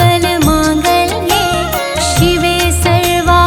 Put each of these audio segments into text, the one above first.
सर्वमङ्गलमाङ्गल्ये शिवे सर्वा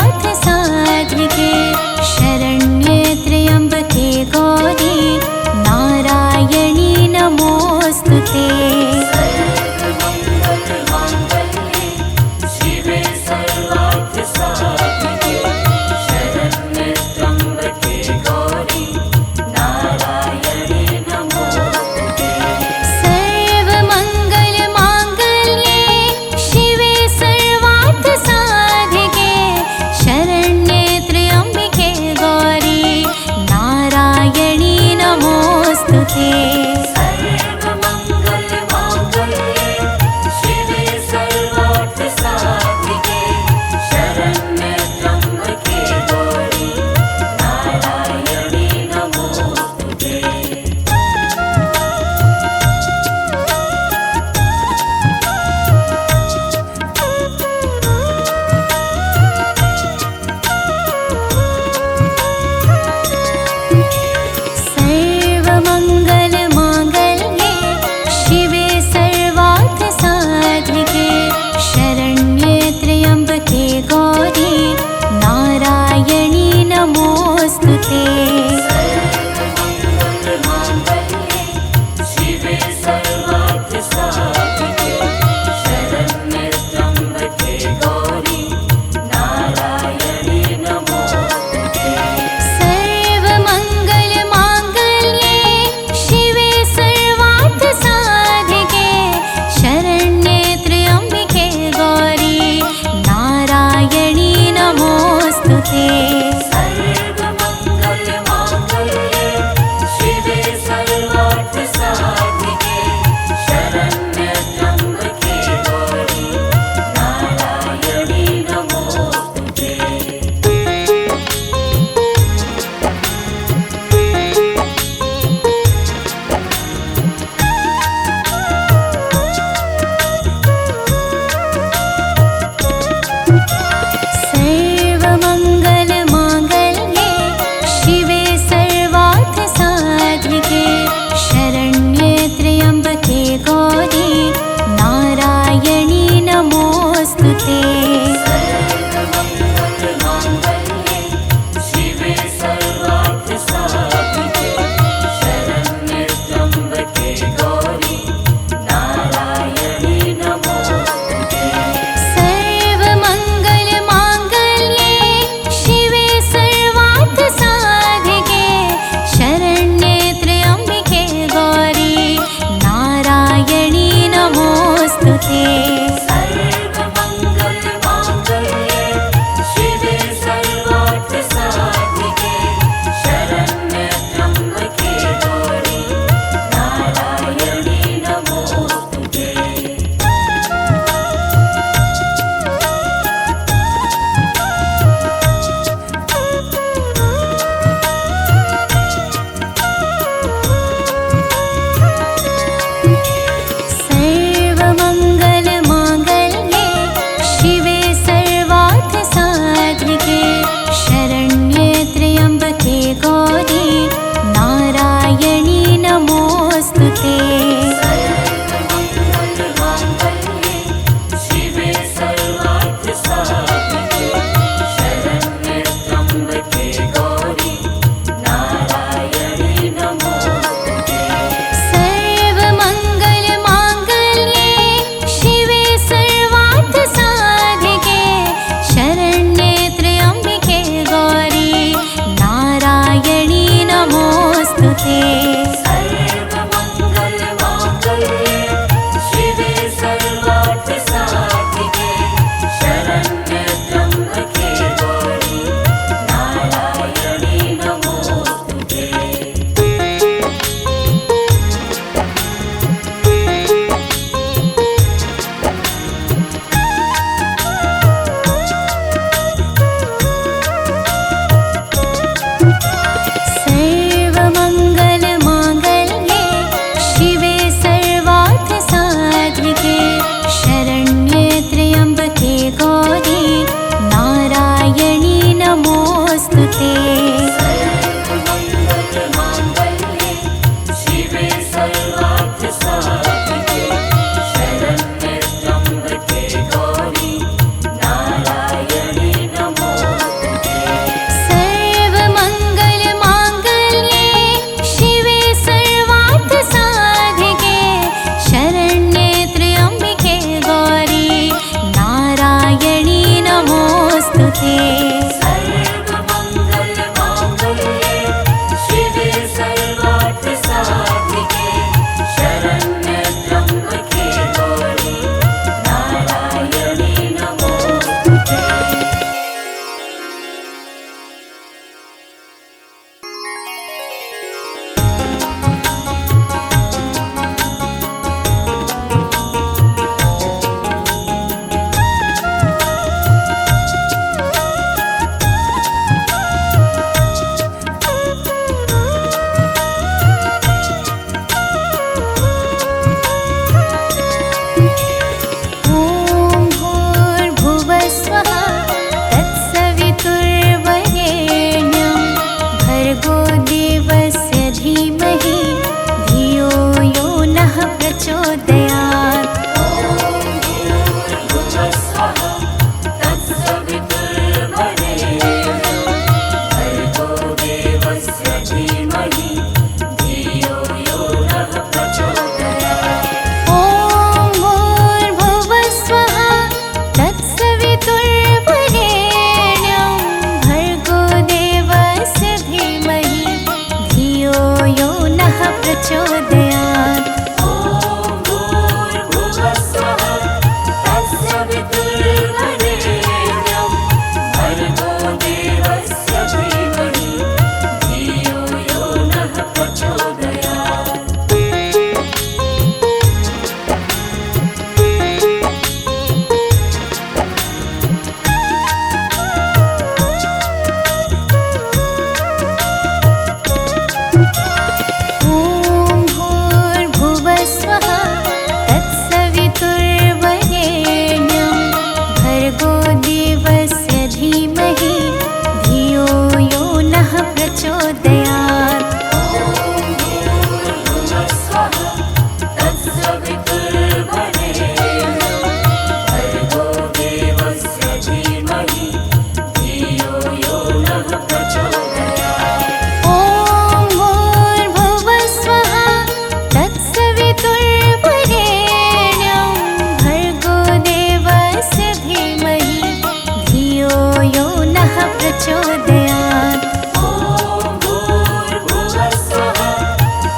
प्रचोदयात्। ॐ भूर्भुवस्सुः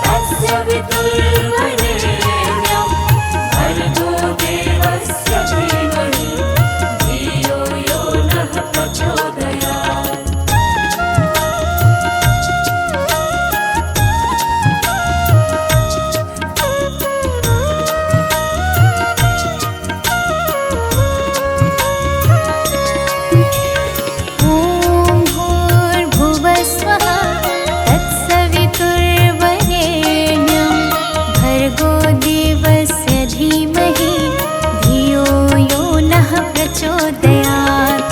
तत्सवितुर्वरेण्यं भर्गो देवस्य धीमहि धियो यो नः प्रचोदयात्।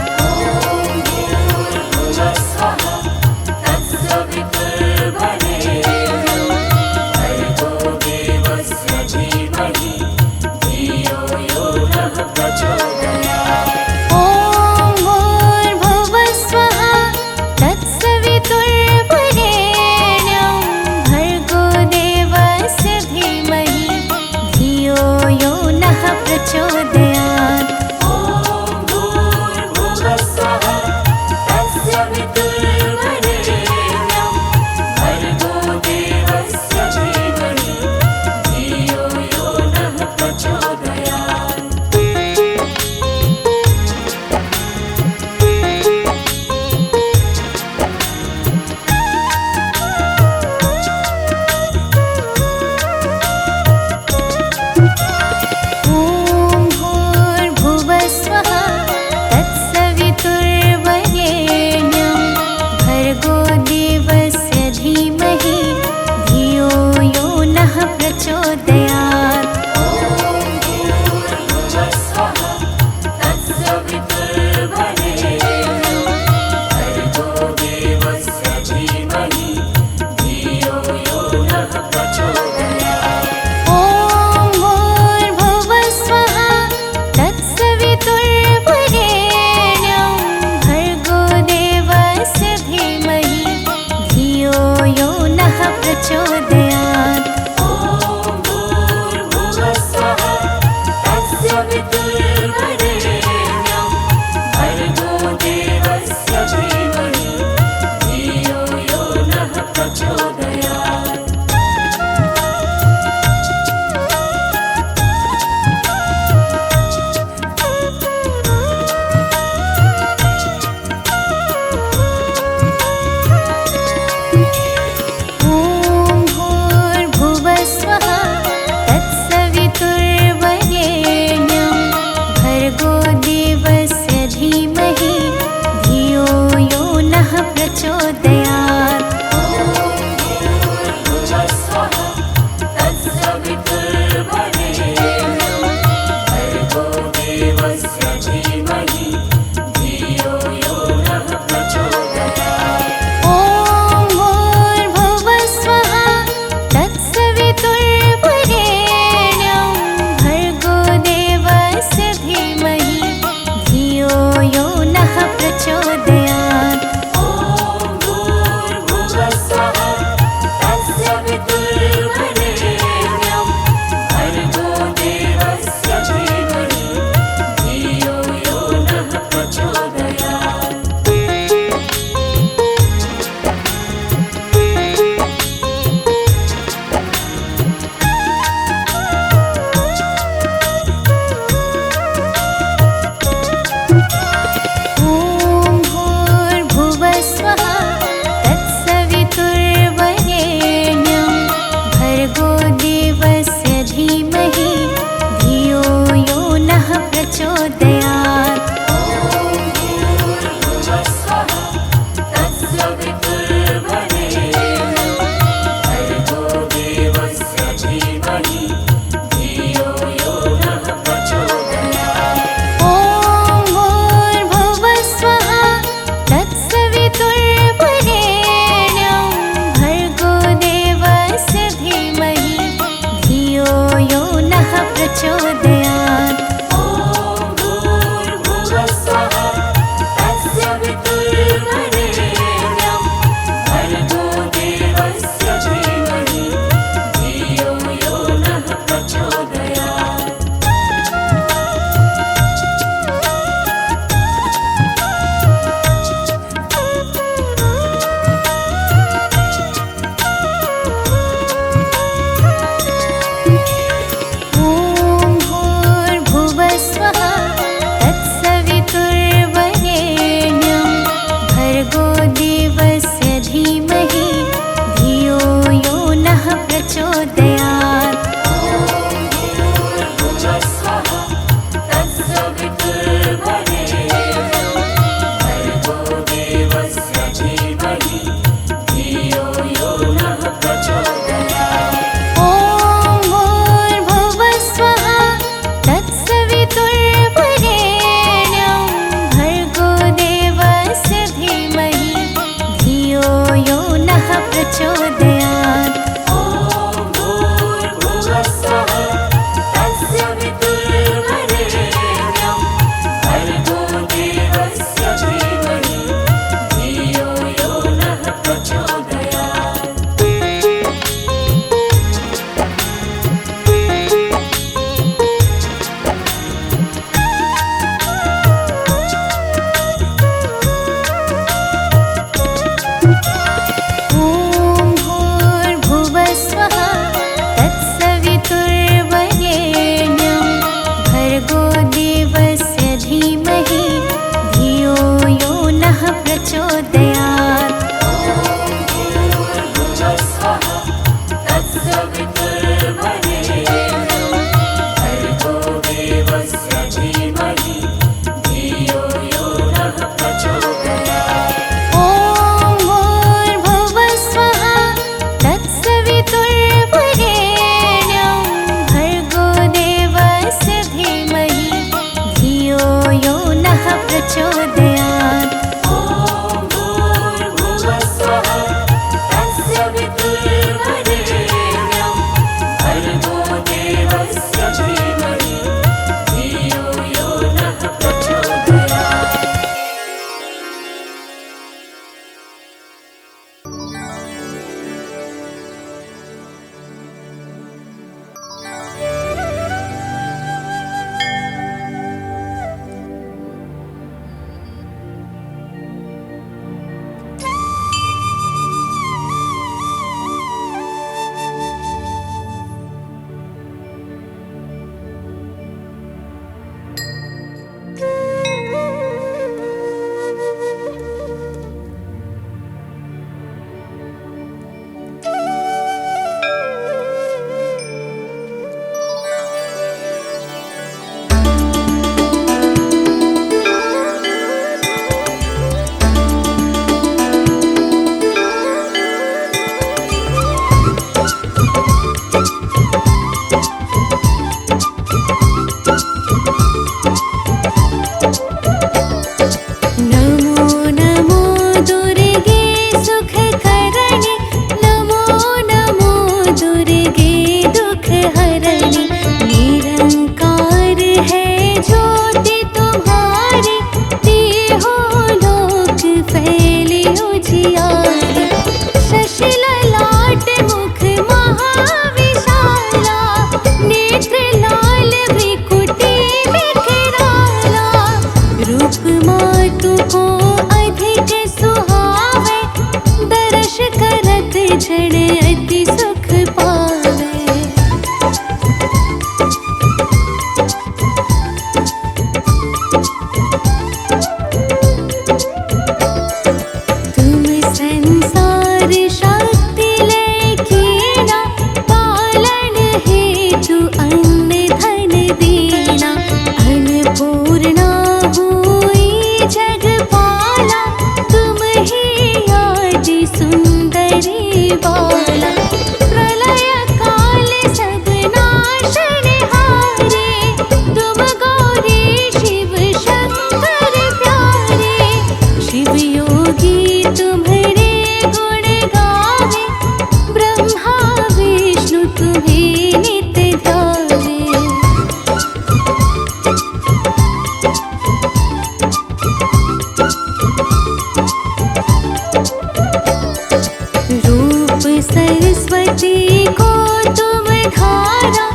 धारा,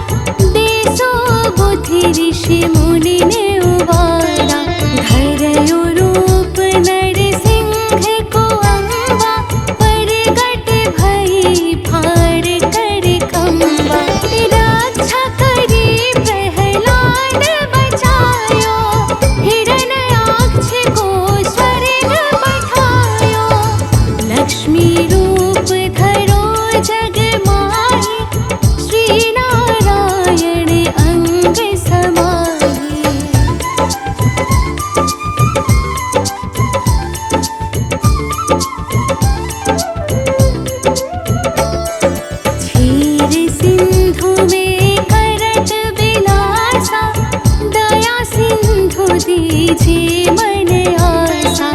देसो बुद्धि ऋषि मुनि ने उबारा। धरयो रूप नरसिंह को अम्बा, परगट भई फाड़ कर खम्बा। रक्षा करी प्रहलाद बचायो, हिरण्याक्ष को स्वर्ग पठायो। लक्ष्मी रूप धरो जग माही, श्री नारायण अंग समाही। क्षीर सिंधु में करत विलासा, दया सिंधु दीजिए मन आसा।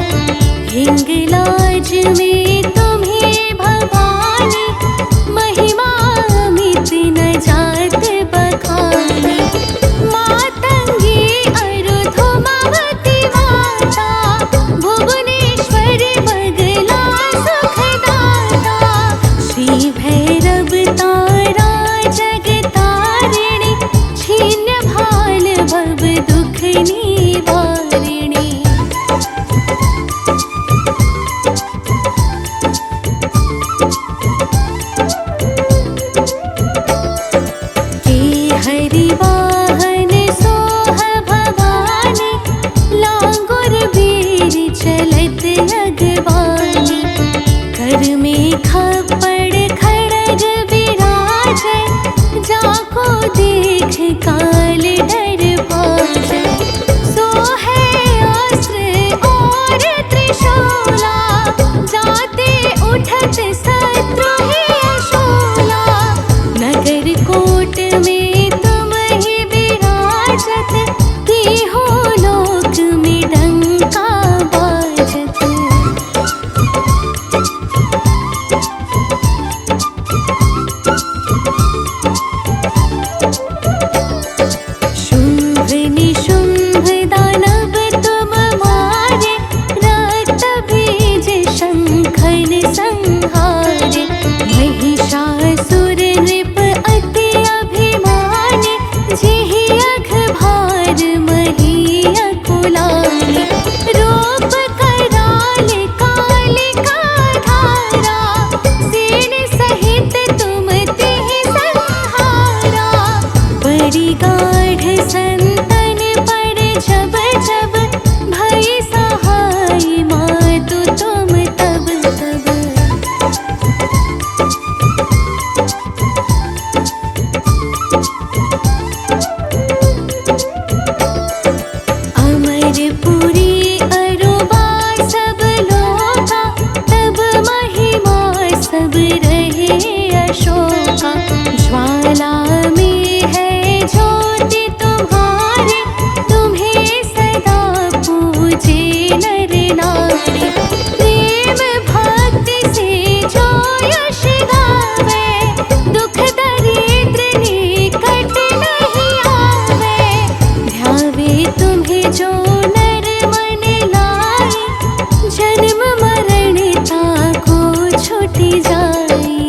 हिंगलाज में तुम्हें भवानी, महिमा अमित न जात बखानी। मातंगी अरुधुमावती माता, भुवनेश्वर बगला सुखदाता। श्री भैरव तारा जगतारिणी, छीन्य भाल भव दुख निवारिणी। के हरि वाहन सोह भवानी, लांगुर वीर चलत अगवानी। कर में खप्पड़ खड़ग विराजै, जाको देख काल डर भाजै। सोहे अस्त्र और त्रिशूला, जाते उठत शत्रु ही शूला। नगर कोट में तुम ही विराजत, तीहो लोक में डंका बाजत। शुंभ निशुंभ दानव तुम मारे, रक्त बीज शंखन संहारे। महिषासुर नृप अति अभिमानी, जेहि अघ भार मही अकुलानी। रूप कराल कालिका धारा, सेन सहित तुम तिहि संहारा। बड़ी गाढ़ संतन पर जब जब, भई सहाय मातु तुम तब तब। अमरपुरी अरुबा सब लोका, तब महिमा सब रहे अशोका। ज्वाला में है ज्योति तुम्हारी, तुम्हें सदा पूजे नर नारी। प्रेम भक्ति से जो यश गावे, दुख दरिद्र निकट नहीं आवे। ध्यावे तुम्हें जो नर मन लाई, जन्म मरण ताको छूटि जाई।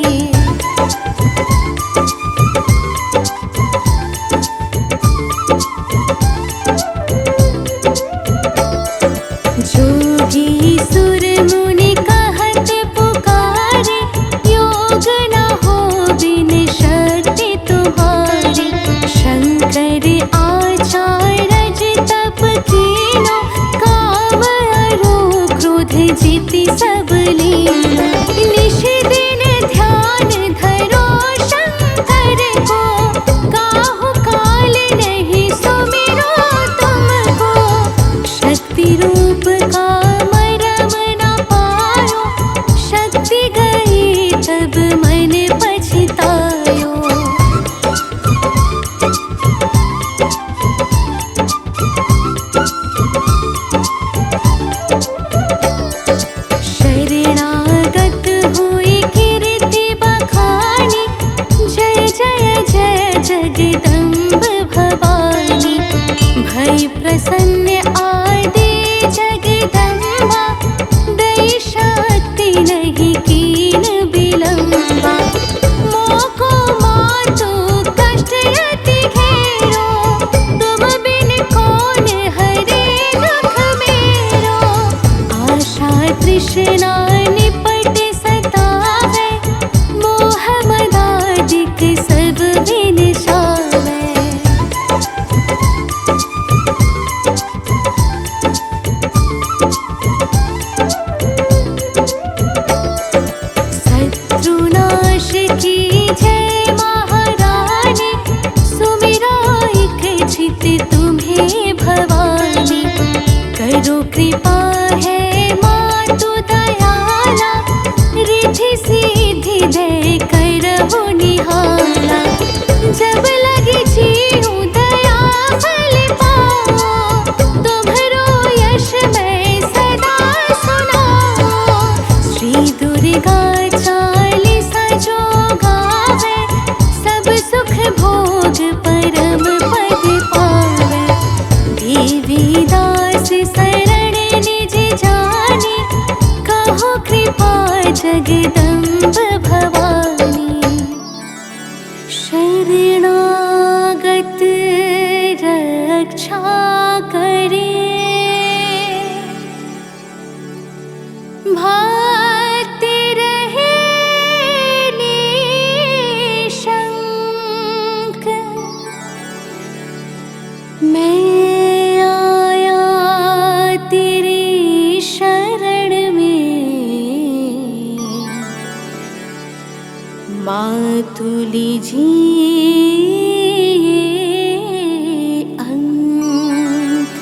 जोगी सुर मुनि कहत पुकारे, योग न हो बिन शक्ति तुम्हारी। शंकर आचार्य तप कीनो, काम अरो क्रोध जीति सब लीनो। निश दिन ध्यान धरो शंकर को, काहु काल नहीं सुमिरो तुमको। शक्ति रूप का मरम न पायो, शक्ति गई तब मन पछतायो। शरणागत तृष्णा निपट सतावे, मोह मदादिक सब विनशावे। शत्रुनाश की जय महारानी, सुमिरा एक चित तुम्हें भवानी। करो कृपा है मातु दयाला, रिद्धि सिद्धि दे करहु निहाला। जब लगी जीऊँ दया फल पाओ, तुम्हरो यश मैं सदा सुनाओ। श्री दुर्गा चालीसा जो गावे, सब सुख भोग परम पद पावे। देवी दास शरण निज जानी, कहो कृपा जगदम्ब भवानी। शरणागत रक्षा करे, भाति रहे निशंक। मैं आया तेरी शरण में, मातु लीजिए अंक।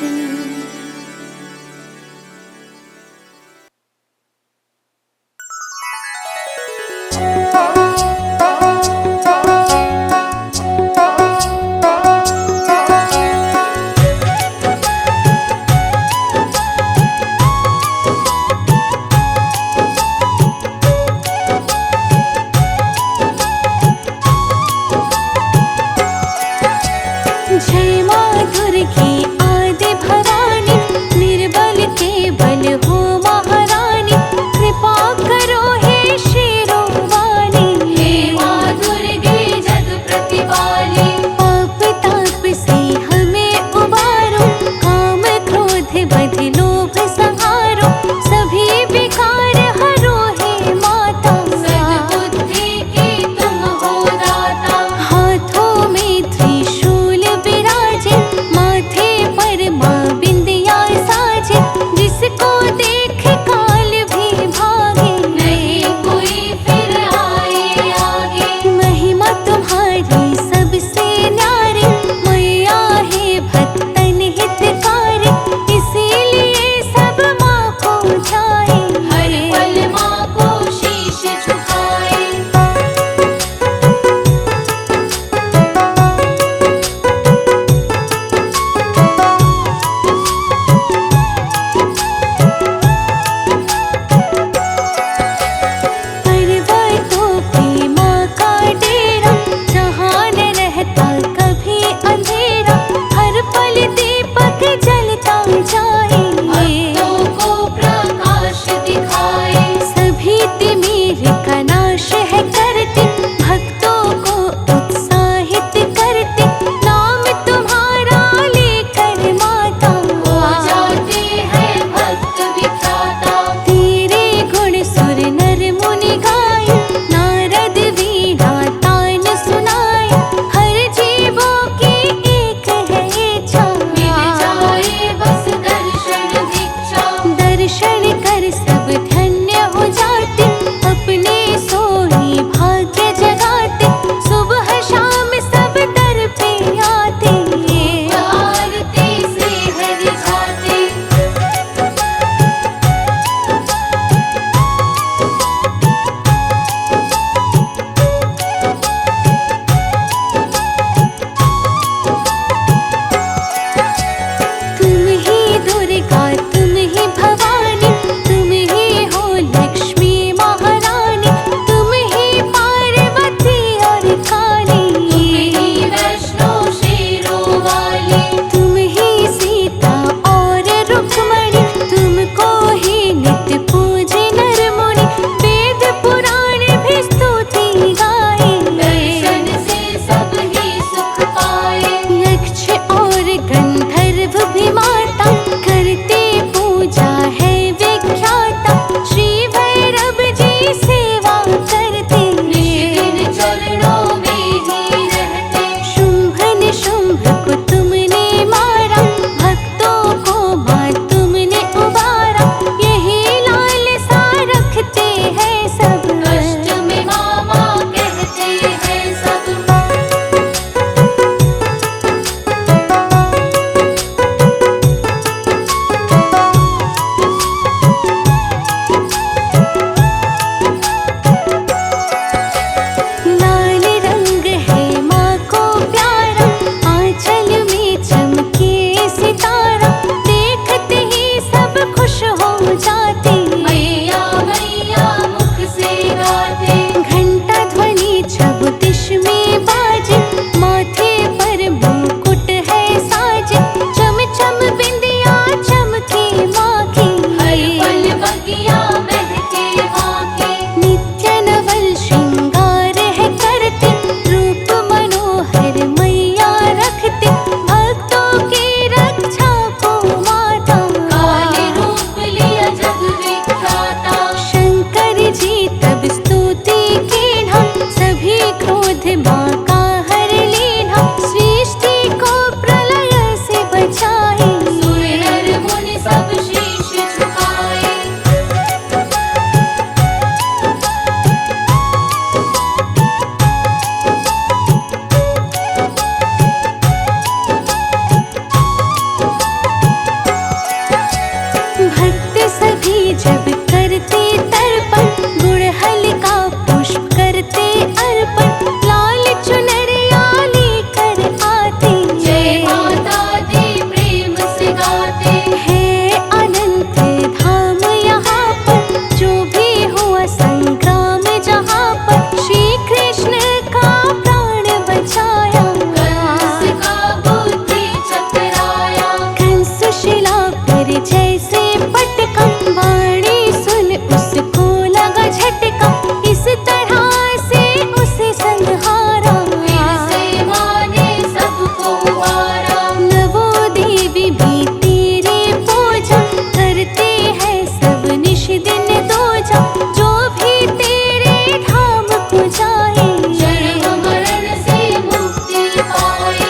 राजा, जो भी तेरे धाम को जाए, जन्म मरण से मुक्ति पाए।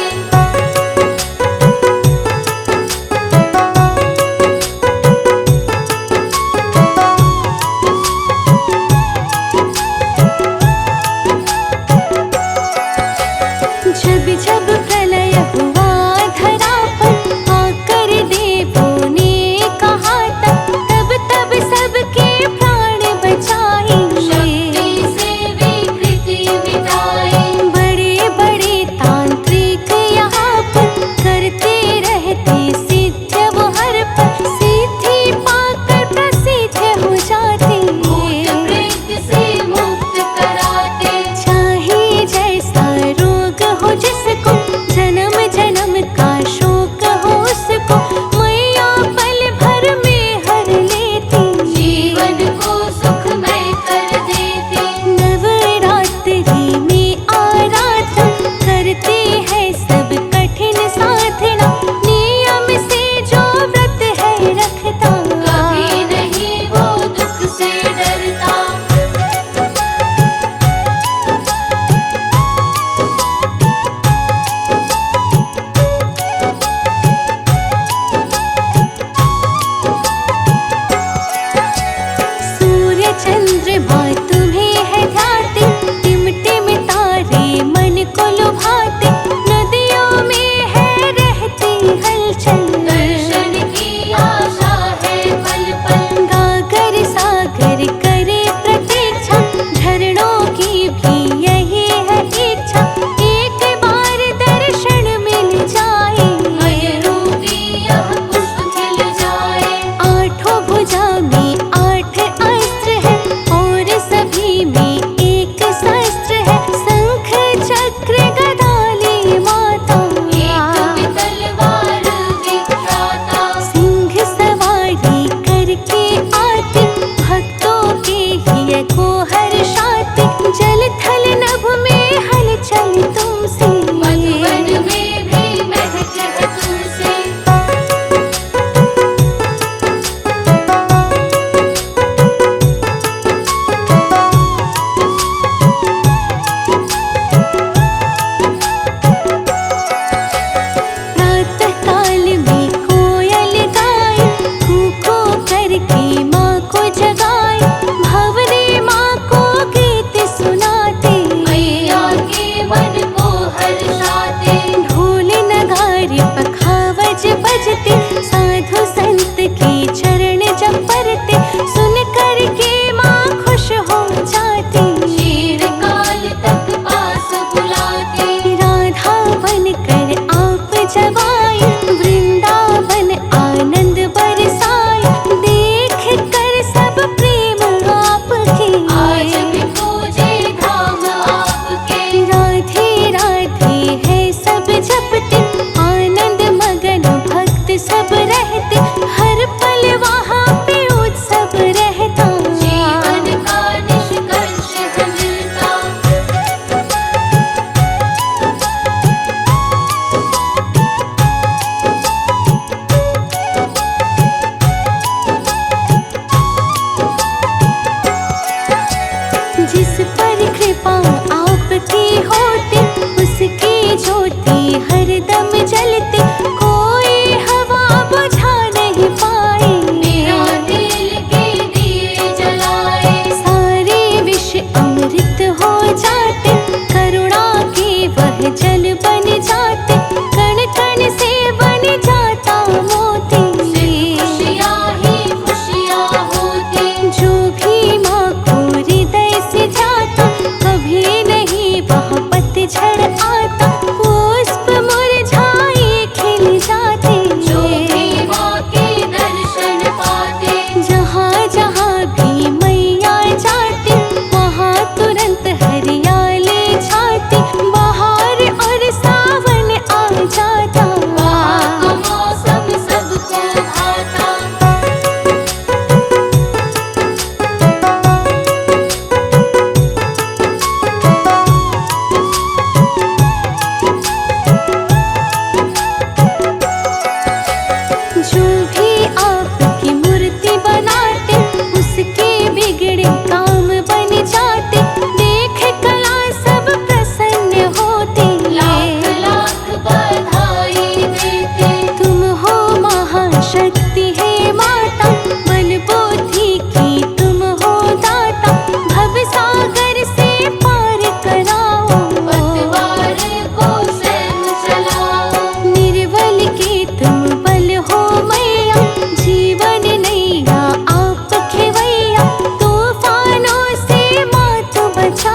जब जब प्रलय हुआ धरा पर, आकर देवों ने कहा तब तब सबके प्राण बचाए। शक्ति से विकृति मिटाए। बड़े बड़े तांत्रिक यहाँ पर करते रहते सिद्ध वो हर पर, सिद्धि पाकर प्रसिद्ध हो जाते। भूत प्रेत से मुक्त कराते। चाहे जैसा रोग हो जिसको, जन्म जन्म का शोक हो उसको, मैया पल भर में हर लेती। जीवन को सुखमय कर देते। नवरात्रि में आराधना करते हैं सब कठिन साधना, नियम से जो व्रत है रखता, कभी नहीं वो दुख से डरता। सूर्य चंद्र